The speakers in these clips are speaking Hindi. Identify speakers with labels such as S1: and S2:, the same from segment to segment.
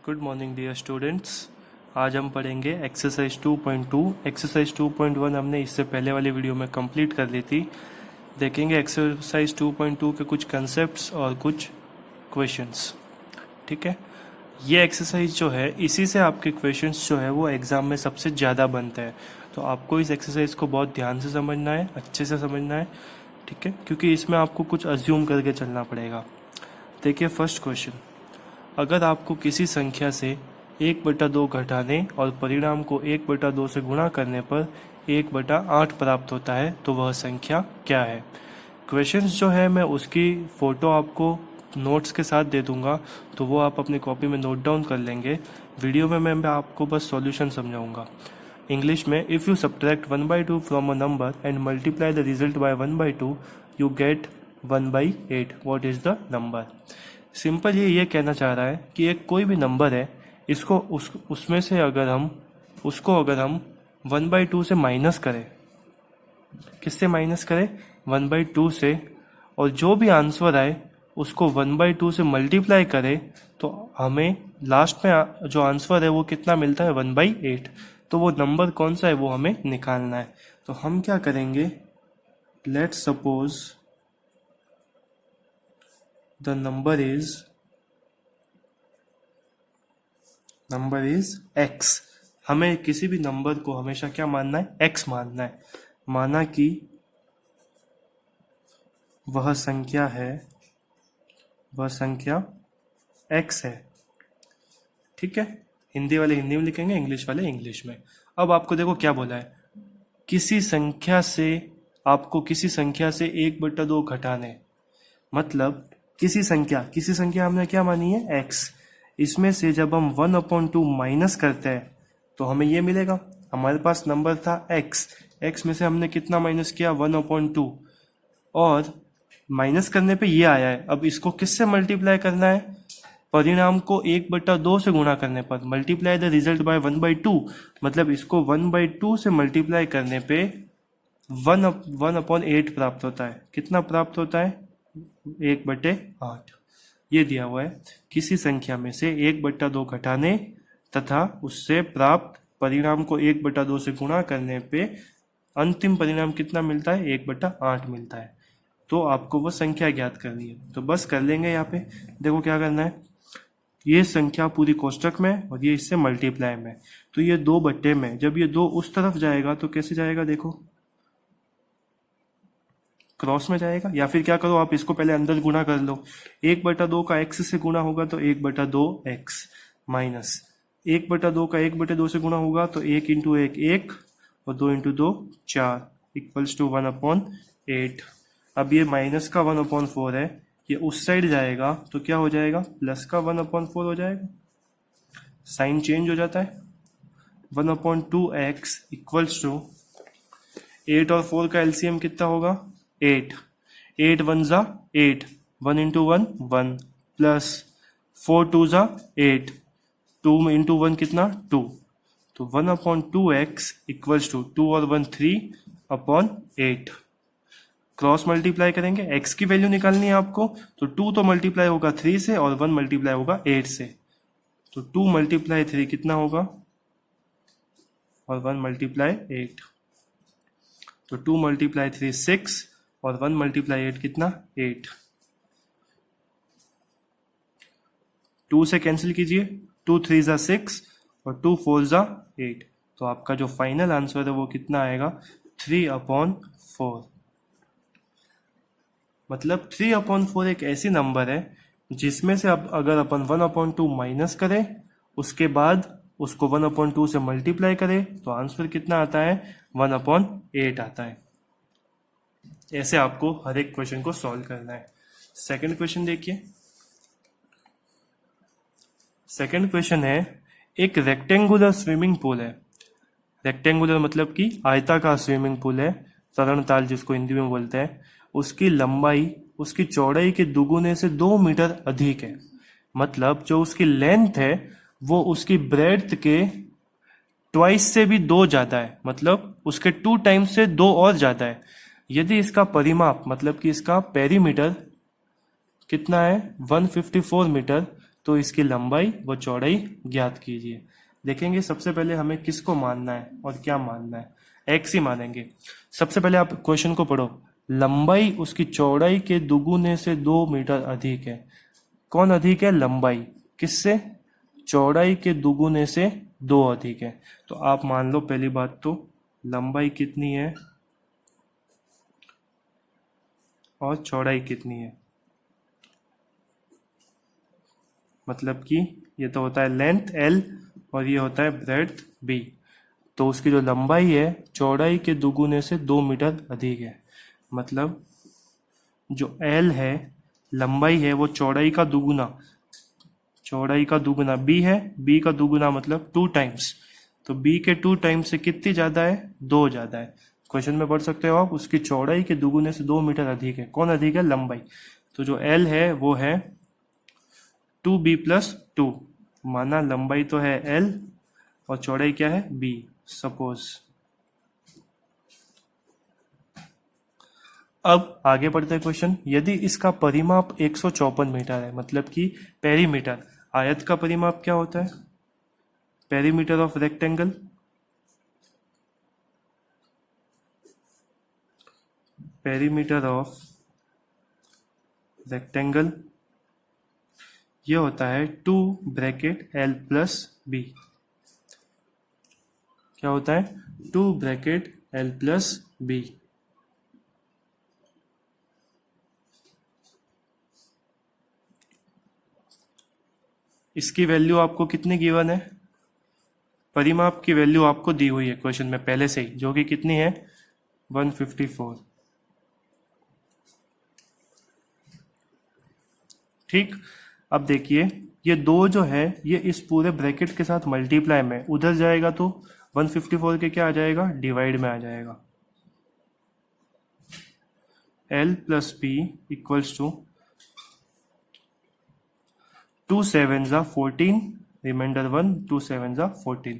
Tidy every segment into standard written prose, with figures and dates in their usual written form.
S1: Good morning dear students. आज हम पढ़ेंगे एक्सरसाइज 2.2। एक्सरसाइज 2.1 हमने इससे पहले वाली वीडियो में कंप्लीट कर ली थी। देखेंगे एक्सरसाइज 2.2 के कुछ कंसेप्ट्स और कुछ क्वेश्चंस। ठीक है, ये एक्सरसाइज जो है इसी से आपके क्वेश्चंस जो है वो एग्ज़ाम में सबसे ज़्यादा बनते हैं। तो आपको इस एक्सरसाइज को बहुत ध्यान से समझना है, अच्छे से समझना है। ठीक है, क्योंकि इसमें आपको कुछ अज्यूम करके चलना पड़ेगा। देखिए फर्स्ट क्वेश्चन, अगर आपको किसी संख्या से 1/2 घटाने और परिणाम को 1/2 से गुणा करने पर 1/8 प्राप्त होता है तो वह संख्या क्या है। क्वेश्चंस जो है मैं उसकी फ़ोटो आपको नोट्स के साथ दे दूंगा, तो वो आप अपनी कॉपी में नोट डाउन कर लेंगे। वीडियो में मैं आपको बस सॉल्यूशन समझाऊंगा। इंग्लिश में, if you subtract 1/2 from a number and multiply the result by 1/2 you get 1/8। What is the number. Simple ये कहना चाह रहा है कि एक कोई भी नंबर है, इसको उसमें से अगर हम 1/2 से माइनस करें, किससे माइनस करें, 1/2 से, और जो भी आंसर आए उसको 1/2 से मल्टीप्लाई करें तो हमें लास्ट में जो आंसर है वो कितना मिलता है, 1/8। तो वो नंबर कौन सा है वो हमें निकालना है। तो हम क्या करेंगे, let's suppose the number is x। हमें किसी भी नंबर को हमेशा क्या मानना है, x मानना है। माना कि वह संख्या x है। ठीक है, हिंदी वाले हिंदी में लिखेंगे, इंग्लिश वाले इंग्लिश में। अब आपको देखो क्या बोला है, आपको किसी संख्या से 1/2 घटाने, मतलब किसी संख्या हमने क्या मानी है, x। इसमें से जब हम 1/2 माइनस करते हैं तो हमें ये मिलेगा। हमारे पास नंबर था x में से हमने कितना माइनस किया, 1/2, और माइनस करने पे ये आया है। अब इसको किससे मल्टीप्लाई करना है, परिणाम को 1/2 से गुणा करने पर। मल्टीप्लाई द रिजल्ट बाय 1/2, मतलब इसको 1/2 से मल्टीप्लाई करने पे 1/8 प्राप्त होता है। कितना प्राप्त होता है, 1/8। ये दिया हुआ है, किसी संख्या में से 1/2 घटाने तथा उससे प्राप्त परिणाम को 1/2 से गुणा करने पे अंतिम परिणाम कितना मिलता है, 1/8 मिलता है। तो आपको वो संख्या ज्ञात करनी है। तो बस कर लेंगे। यहाँ पे देखो क्या करना है, ये संख्या पूरी कोष्टक में और ये इससे मल्टीप्लाई में। तो ये 2 में, जब ये 2 उस तरफ जाएगा तो कैसे जाएगा, देखो क्रॉस में जाएगा। या फिर क्या करो, आप इसको पहले अंदर गुणा कर लो। 1/2 का x से गुणा होगा तो 1/2x, माइनस 1/2 का 1/2 से गुणा होगा तो 1 × 1 1 और 2 × 2 4 इक्वल्स टू 1/8। अब ये माइनस का 1/4 है, ये उस साइड जाएगा तो क्या हो जाएगा, प्लस का 1/4 हो जाएगा। साइन चेंज हो जाता है। 1/2x इक्वल्स टू 8 और 4 का एलसीएम कितना होगा, 8 8 1 ज़ा 8, 1 × 1 1, प्लस 4 2 ज़ा 8, 2 × 1 कितना 2। तो 1/2x इक्वल्स टू 2 और 1 3/8। क्रॉस मल्टीप्लाई करेंगे, x की वैल्यू निकालनी है आपको। तो 2 तो मल्टीप्लाई होगा 3 से और 1 मल्टीप्लाई होगा 8 से। तो 2 × 3 कितना होगा, और 1 × 8। तो 2 × 3 6 और 1 × 8 कितना, 8। 2 से कैंसिल कीजिए, 2 3 ज़ा 6 और 2 4 ज़ा 8। तो आपका जो फाइनल आंसर है वो कितना आएगा, 3/4। मतलब 3/4 एक ऐसी नंबर है जिसमें से अब अगर अपन 1/2 माइनस करें, उसके बाद उसको 1/2 से मल्टीप्लाई करें तो आंसर कितना आता है, 1/8 आता है। ऐसे आपको हर एक क्वेश्चन को सॉल्व करना है। सेकंड क्वेश्चन देखिए। सेकंड क्वेश्चन है, एक रेक्टेंगुलर स्विमिंग पूल है। रेक्टेंगुलर मतलब कि आयताकार स्विमिंग पूल है, तरण ताल जिसको हिंदी में बोलते हैं। उसकी लंबाई उसकी चौड़ाई के दुगुने से 2 मीटर अधिक है। मतलब जो उसकी लेंथ है वो उसकी ब्रेड्थ के ट्वाइस से भी 2 ज्यादा है, मतलब उसके 2 टाइम्स से 2 और ज्यादा है। यदि इसका परिमाप मतलब कि इसका पेरीमीटर कितना है, 154 मीटर, तो इसकी लंबाई व चौड़ाई ज्ञात कीजिए। देखेंगे सबसे पहले हमें किसको मानना है और क्या मानना है, एक्स ही मानेंगे। सबसे पहले आप क्वेश्चन को पढ़ो, लंबाई उसकी चौड़ाई के दुगुने से 2 मीटर अधिक है। कौन अधिक है, लंबाई, किससे, चौड़ाई के दुगुने से 2 अधिक है। तो आप मान लो पहली बात तो लंबाई कितनी है और चौड़ाई कितनी है, मतलब कि ये तो होता है लेंथ L और ये होता है ब्रेड्थ B। तो उसकी जो लंबाई है चौड़ाई के दुगुने से 2 मीटर अधिक है। मतलब जो L है, लंबाई है, वो चौड़ाई का दुगुना, चौड़ाई का दुगुना B है, B का दुगुना मतलब 2 टाइम्स। तो B के 2 टाइम्स से कितनी ज़्यादा है, 2 ज़्यादा है। क्वेश्चन में पढ़ सकते हो आप, उसकी चौड़ाई के दुगुने से 2 मीटर अधिक है। कौन अधिक है, लंबाई। तो जो L है वो है 2B+2। माना लंबाई तो है L और चौड़ाई क्या है, B। सपोज अब आगे बढ़ते हैं क्वेश्चन। यदि इसका परिमाप 154 मीटर है, मतलब कि पेरीमीटर, आयत का परिमाप क्या होता है, perimeter of rectangle, perimeter of rectangle ये होता है 2 ब्रैकेट L प्लस B। क्या होता है, 2 ब्रैकेट L प्लस B। इसकी वैल्यू आपको कितनी गिवन है, परिमाप की वैल्यू आपको दी हुई है क्वेश्चन में पहले से ही, जो कि कितनी है, 154। ठीक, अब देखिए ये 2 जो है ये इस पूरे ब्रैकेट के साथ मल्टीप्लाई में उधर जाएगा तो 154 के क्या आ जाएगा, डिवाइड में आ जाएगा। L plus B equals to 2 7 जा 14, रिमाइंडर 1, 2 7 जा 14।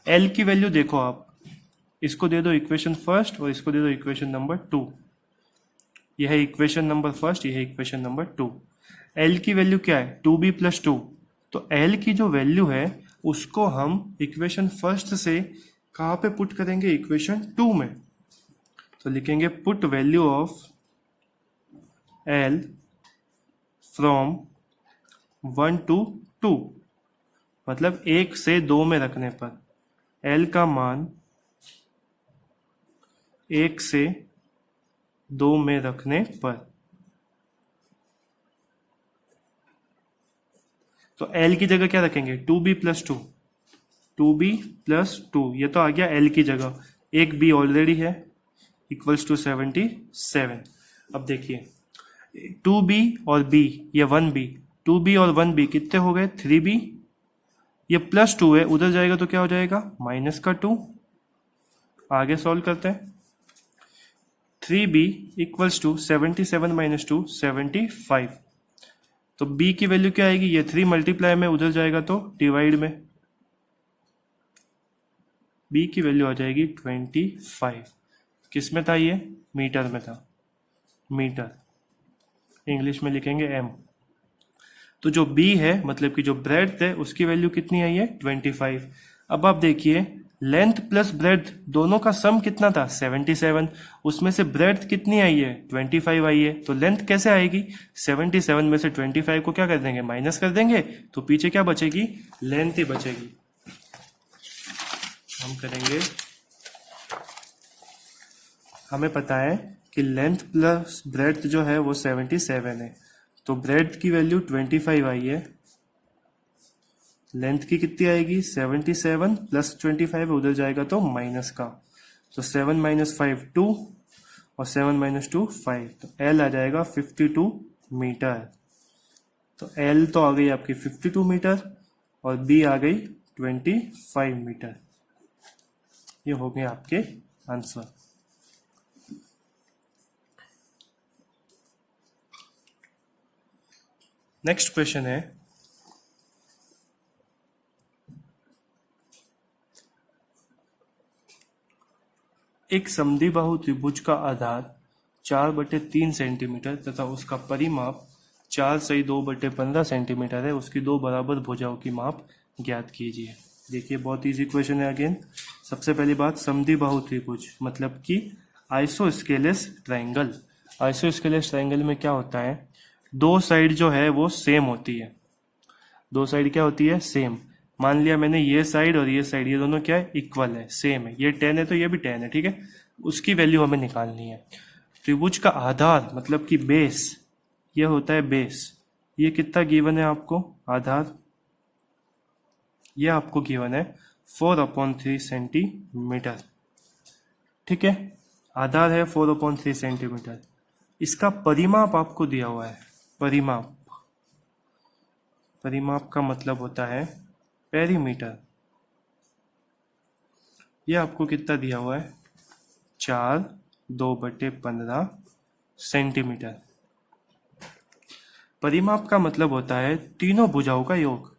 S1: L की वैल्यू देखो आप, इसको दे दो इक्वेशन फर्स्ट और इसको दे दो इक्वेशन नंबर 2। यह है इक्वेशन नंबर फर्स्ट, यह है इक्वेशन नंबर 2। L की वैल्यू क्या है, 2B+2। तो L की जो वैल्यू है उसको हम इक्वेशन फर्स्ट से कहाँ पे पुट करेंगे, इक्वेशन 2 में। तो लिखेंगे put value of L from 1 to 2, मतलब 1 से 2 में रखने पर L का मान 1 से 2 में रखने पर। तो L की जगह क्या रखेंगे, 2B+2, 2B+2, ये तो आ गया L की जगह, एक B ऑलरेडी है, इक्वल्स टू 77। अब देखिए 2B और B, ये 1B, 2B और 1B कितने हो गए, 3B। ये +2 है, उधर जाएगा तो क्या हो जाएगा, -2। आगे सॉल्व करते हैं। 3B equals to 77 - 2 75। तो B की वैल्यू क्या आएगी, ये 3 मल्टीप्लाई में उधर जाएगा तो डिवाइड में, B की वैल्यू आ जाएगी 25। किस में था ये, मीटर में था, मीटर, इंग्लिश में लिखेंगे M। तो जो B है मतलब कि जो ब्रेड्थ है उसकी वैल्यू कितनी आई है, 25। अब आप देखिए लेंथ प्लस ब्रेड्थ दोनों का सम कितना था, 77। उसमें से ब्रेड्थ कितनी आई है, 25 आई है। तो लेंथ कैसे आएगी, 77 में से 25 को क्या कर देंगे, माइनस कर देंगे, तो पीछे क्या बचेगी, लेंथ ही बचेगी। हम करेंगे, हमें पता है कि लेंथ प्लस ब्रेड्थ जो है वो 77 है, तो ब्रेड्थ की वैल्यू 25 आई है, लेंथ की कितनी आएगी, 77 प्लस 25 उधर जाएगा तो माइनस का, तो 7 - 5 2 और 7 - 2 5, तो L आ जाएगा 52 मीटर। तो L तो आ गई आपकी 52 मीटर और B आ गई 25 मीटर। ये हो गए आपके आंसर। नेक्स्ट क्वेश्चन है, एक समद्विबाहु त्रिभुज का आधार 4/3 सेंटीमीटर तथा उसका परिमाप 4 सही 2/15 सेंटीमीटर है, उसकी दो बराबर भुजाओं की माप ज्ञात कीजिए। देखिए बहुत इजी क्वेश्चन है। अगेन सबसे पहली बात, समद्विबाहु त्रिभुज मतलब कि आइसोस्केलेस ट्रायंगल। आइसोस्केलेस ट्रायंगल में क्या होता है, दो साइड जो है वो सेम होती है। दो साइड क्या होती है, सेम। मान लिया मैंने ये साइड और ये साइड, ये दोनों क्या है, इक्वल है, सेम है। ये 10 है तो ये भी 10 है, ठीक है। उसकी वैल्यू हमें निकालनी है। त्रिभुज का आधार मतलब कि बेस, ये होता है बेस। ये कितना गिवन है आपको, आधार ये आपको गिवन है 4/3 सेंटीमीटर, ठीक है। आधार है 4/3 सेंटीमीटर। इसका परिमाप आपको दिया हुआ है। परिमाप, परिमाप का मतलब होता है पेरीमीटर। ये आपको कितना दिया हुआ है, 4/2/15 सेंटीमीटर। परिमाप का मतलब होता है तीनों भुजाओं का योग।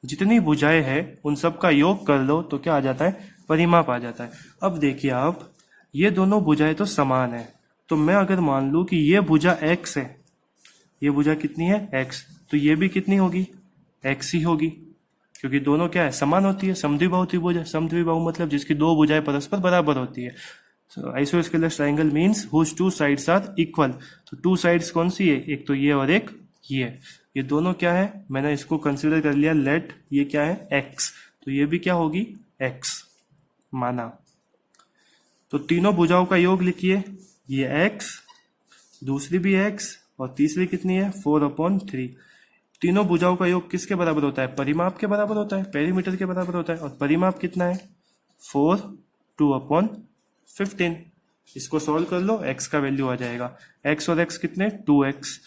S1: जितनी भुजाएं हैं उन सब का योग कर लो तो क्या आ जाता है, परिमाप आ जाता है। अब देखिए आप, ये दोनों भुजाएं तो समान है, तो मैं अगर मान लूं कि ये भुजा x है, ये भुजा कितनी है, x, तो ये भी कितनी होगी, x ही होगी, क्योंकि दोनों क्या है, समान होती है। समद्विबाहु त्रिभुज है। समद्विबाहु मतलब जिसकी दो भुजाएं परस्पर बराबर होती है। Isosceles triangle means whose two sides are equal. तो टू साइड्स कौन सी है, एक तो ये और एक ये दोनों क्या है, मैंने इसको कंसिडर कर लिया लेट, ये क्या है, x, तो ये भी क्या होगी, x माना। तो तीनों भुजाओं का योग लिखिए, ये x, दूसरी भी x और तीसरी कितनी है, 4/3। तीनों भुजाओं का योग किसके बराबर होता है, परिमाप के बराबर होता है, पेरीमीटर के बराबर होता है। और परिमाप कितना है, 4 2/15। इसको सॉल्व कर लो, x का वैल्यू आ जाएगा, x और x कितने, 2x।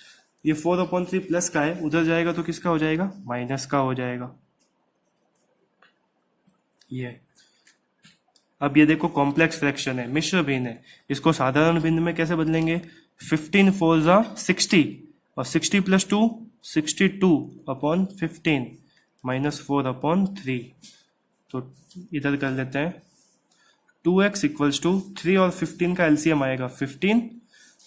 S1: ये 4/3 प्लस का है, उधर जाएगा तो किसका हो जाएगा, माइनस का हो जाएगा। ये अब ये देखो कॉम्प्लेक्स फ्रैक्शन है, मिश्र भिन्न है। इसको साधारण भिन्न में कैसे बदलेंगे, 15 4 60 और 60 + 2 62/15 -4/3। तो इधर कर लेते हैं, 2x = 3 और 15 का एलसीएम आएगा 15,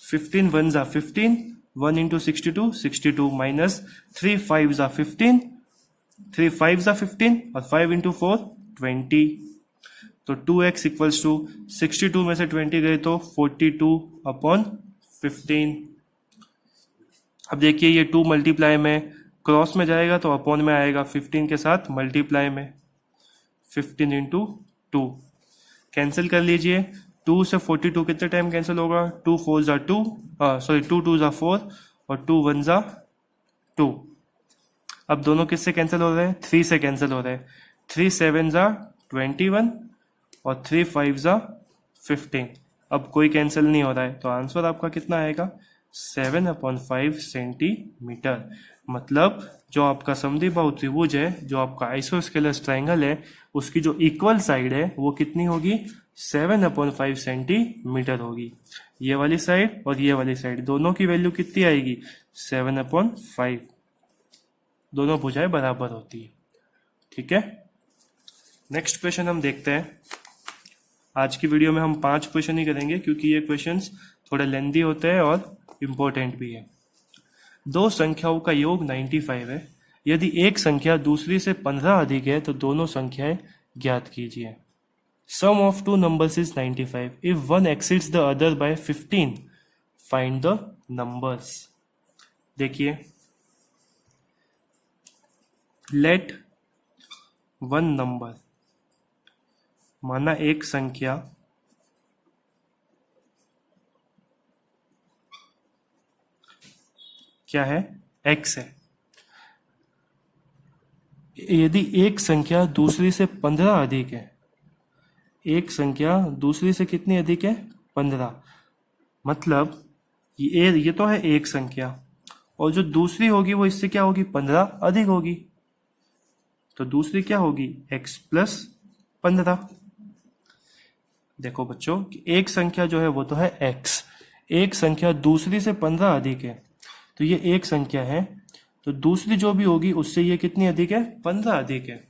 S1: 15 1 = 15, 1 × 62 62 -3 5 = 15, 3 5 = 15 और 5 × 4 20। तो 2x = 62 में से 20 गए तो 42/15। अब देखिए ये 2 मल्टीप्लाई में क्रॉस में जाएगा तो अपॉन में आएगा, 15 के साथ मल्टीप्लाई में 15 × 2 कैंसिल कर लीजिए। 2 से 42 कितने टाइम कैंसिल होगा, 2 4 = 2, सॉरी 2 2 = 4 और 2 1 = 2। अब दोनों किससे कैंसिल हो रहे हैं, 3 से कैंसिल हो रहे हैं। 3 7 = 21 और 3 5 = 15। अब कोई कैंसिल नहीं हो रहा है, तो आंसर आपका कितना आएगा, 7/5 सेंटीमीटर। मतलब जो आपका समद्विबाहु त्रिभुज है, जो आपका आइसोस्केलेस ट्रायंगल है, उसकी जो इक्वल साइड है वो कितनी होगी, 7/5 सेंटीमीटर होगी। ये वाली साइड और ये वाली साइड दोनों की वैल्यू कितनी आएगी, 7/5। दोनों भुजाएं बराबर होती है, ठीक है। नेक्स्ट क्वेश्चन हम देखते हैं। आज की वीडियो में हम 5 क्वेश्चन ही करेंगे, क्योंकि ये क्वेश्चंस थोड़े लेंदी होते हैं और इम्पोर्टेंट भी है। दो संख्याओं का योग 95 है। यदि एक संख्या दूसरी से 15 अधिक है तो दोनों संख्याएं ज्ञात कीजिए। Sum of two numbers is 95। If one exceeds the other by 15 find the numbers. देखिए, लेट वन नंबर, माना एक संख्या क्या है, x है। यदि एक संख्या दूसरी से 15 अधिक है, एक संख्या दूसरी से कितनी अधिक है, 15, मतलब ये तो है एक संख्या, और जो दूसरी होगी वो इससे क्या होगी, 15 अधिक होगी। तो दूसरी क्या होगी, x + 15। देखो बच्चों, एक संख्या जो है वो तो है x, एक संख्या दूसरी से 15 अधिक है, तो ये एक संख्या है, तो दूसरी जो भी होगी उससे ये कितनी अधिक है, 15 अधिक है।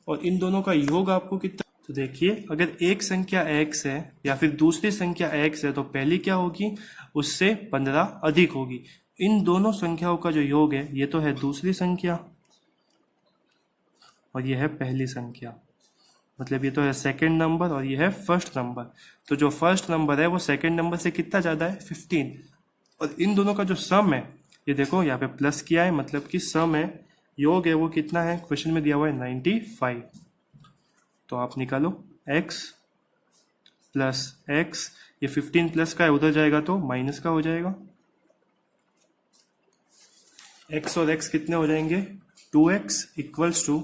S1: और इन दोनों का योग आपको कितना, तो देखिए अगर एक संख्या x है या फिर दूसरी संख्या x है तो पहली क्या होगी, उससे 15 अधिक होगी। इन दोनों संख्याओं का जो योग है ये तो है दूसरी संख्या और ये है पहली संख्या, मतलब ये तो है सेकंड नंबर और ये है फर्स्ट नंबर। तो जो फर्स्ट नंबर है वो सेकंड नंबर से कितना ज़्यादा है, 15। और इन दोनों का जो सम है ये देखो यहाँ पे प्लस किया है, मतलब कि सम है, योग है वो कितना है, क्वेश्चन में दिया हुआ है 95। तो आप निकालो x प्लस एक्स, ये 15 प्लस का है, उधर जाएगा तो माइनस का हो जाएगा। x और x कितने हो जाएंगे, 2x इक्वल्स टू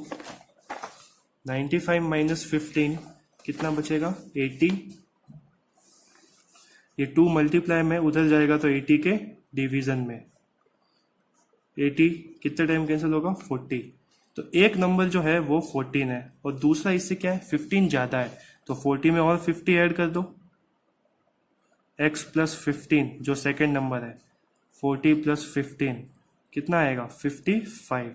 S1: 95 माइनस 15 कितना बचेगा, 80। ये 2 मल्टीप्लाई में उधर जाएगा तो 80 के डिवीजन में, 80 कितने टाइम कैंसिल होगा, 40। तो एक नंबर जो है वो 14 है और दूसरा इससे क्या है, 15 ज़्यादा है, तो 40 में और 50 ऐड कर दो, x प्लस 15 जो सेकेंड नंबर है, 40 प्लस 15 कितना आएगा, 55।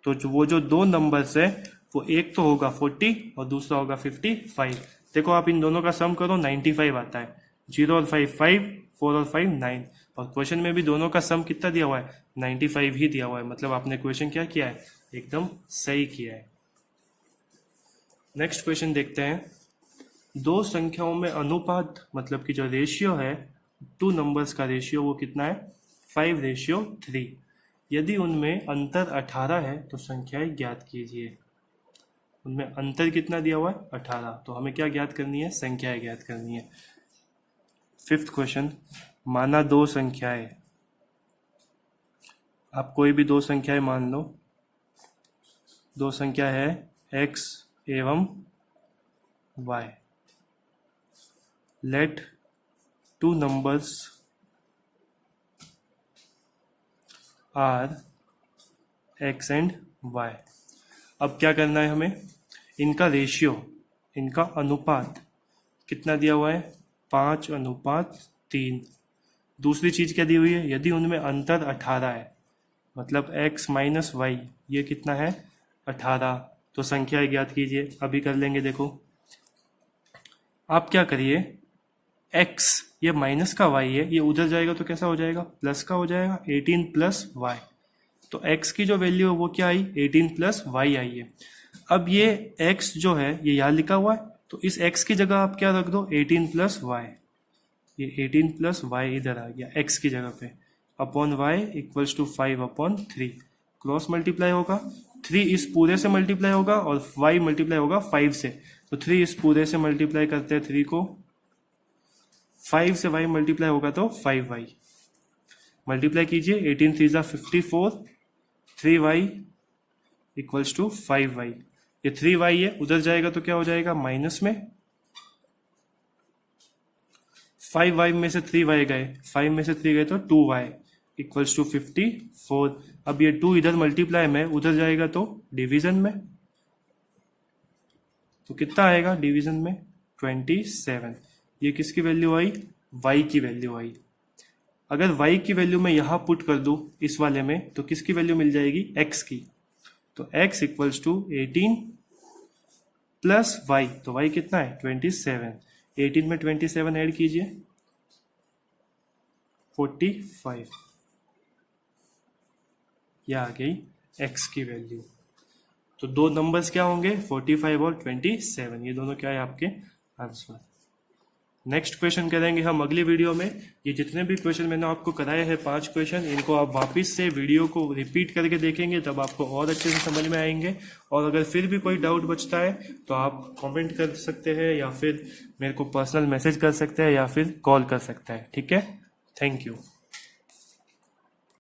S1: तो जो दो नंबर्स है वो एक तो होगा 40 और दूसरा होगा 55। देखो आप इन दोनों का सम करो, 95 आता है, 0 और 5 5, 4 और 5 9, और क्वेश्चन में भी दोनों का सम कितना दिया हुआ है, 95 ही दिया हुआ है, मतलब आपने क्वेश्चन क्या किया है, एकदम सही किया है। नेक्स्ट क्वेश्चन देखते हैं, दो संख्याओं में अनुपात मतलब कि जो रेशियो है, टू नंबर्स का रेशियो वो कितना है, 5:3। यदि उनमें अंतर 18 है तो संख्याएं ज्ञात कीजिए। उनमें अंतर कितना दिया हुआ है, 18, तो हमें क्या ज्ञात करनी है, संख्याएं ज्ञात करनी है। फिफ्थ क्वेश्चन, माना दो संख्याएं, आप कोई भी दो संख्याएं मान लो, दो संख्या है x एवं y। Let two numbers are x and y। अब क्या करना है हमें, इनका रेशियो, इनका अनुपात कितना दिया हुआ है, 5:3। दूसरी चीज क्या दी हुई है, यदि उनमें अंतर 18 है, मतलब x माइनस वाई, ये कितना है 18, तो संख्या ज्ञात कीजिए। अभी कर लेंगे, देखो आप क्या करिए, x ये माइनस का y है, ये उधर जाएगा तो कैसा हो जाएगा, प्लस का हो जाएगा, 18 प्लस y। तो x की जो वैल्यू है वो क्या आई, 18 प्लस y आई है। अब ये x जो है ये यहाँ लिखा हुआ है, तो इस x की जगह आप क्या रख दो, 18 प्लस y। ये 18 प्लस y इधर आ गया x की जगह पे, upon y equals to 5/3। Cross multiply होगा, 3 इस पूरे से मल्टीप्लाई होगा और y मल्टीप्लाई होगा 5 से, तो 3 इस पूरे से मल्टीप्लाई करते हैं 3 को, 5 से y मल्टीप्लाई होगा तो 5y। मल्टीप्लाई कीजिए, 18 3 जा 54, 3y इक्वल्स टू 5y। ये 3y है, उधर जाएगा तो क्या हो जाएगा, माइनस में, 5y में से 3y गए, 5 में से 3 गए तो 2y इक्वल्स टू 54। अब ये 2 इधर मल्टीप्लाई में, उधर जाएगा तो डिवीजन में, तो कितना आएगा डिवीजन में, 27। ये किसकी वैल्यू आई, y की वैल्यू आई। अगर y की वैल्यू मैं यहां पुट कर दूं इस वाले में, तो किसकी वैल्यू मिल जाएगी, x की। तो x equals to 18 plus y, तो y कितना है 27, 18 में 27 ऐड कीजिए, 45। यह आ गई x की वैल्यू। तो दो नंबर्स क्या होंगे, 45 और 27, ये दोनों क्या है आपके आंसर। नेक्स्ट क्वेश्चन करेंगे हम अगली वीडियो में। ये जितने भी क्वेश्चन मैंने आपको कराए हैं 5 क्वेश्चन, इनको आप वापस से वीडियो को रिपीट करके देखेंगे, तब आपको और अच्छे से समझ में आएंगे। और अगर फिर भी कोई डाउट बचता है तो आप कमेंट कर सकते हैं, या फिर मेरे को पर्सनल मैसेज कर सकते हैं, या फिर कॉल कर सकते हैं। ठीक है, थैंक यू।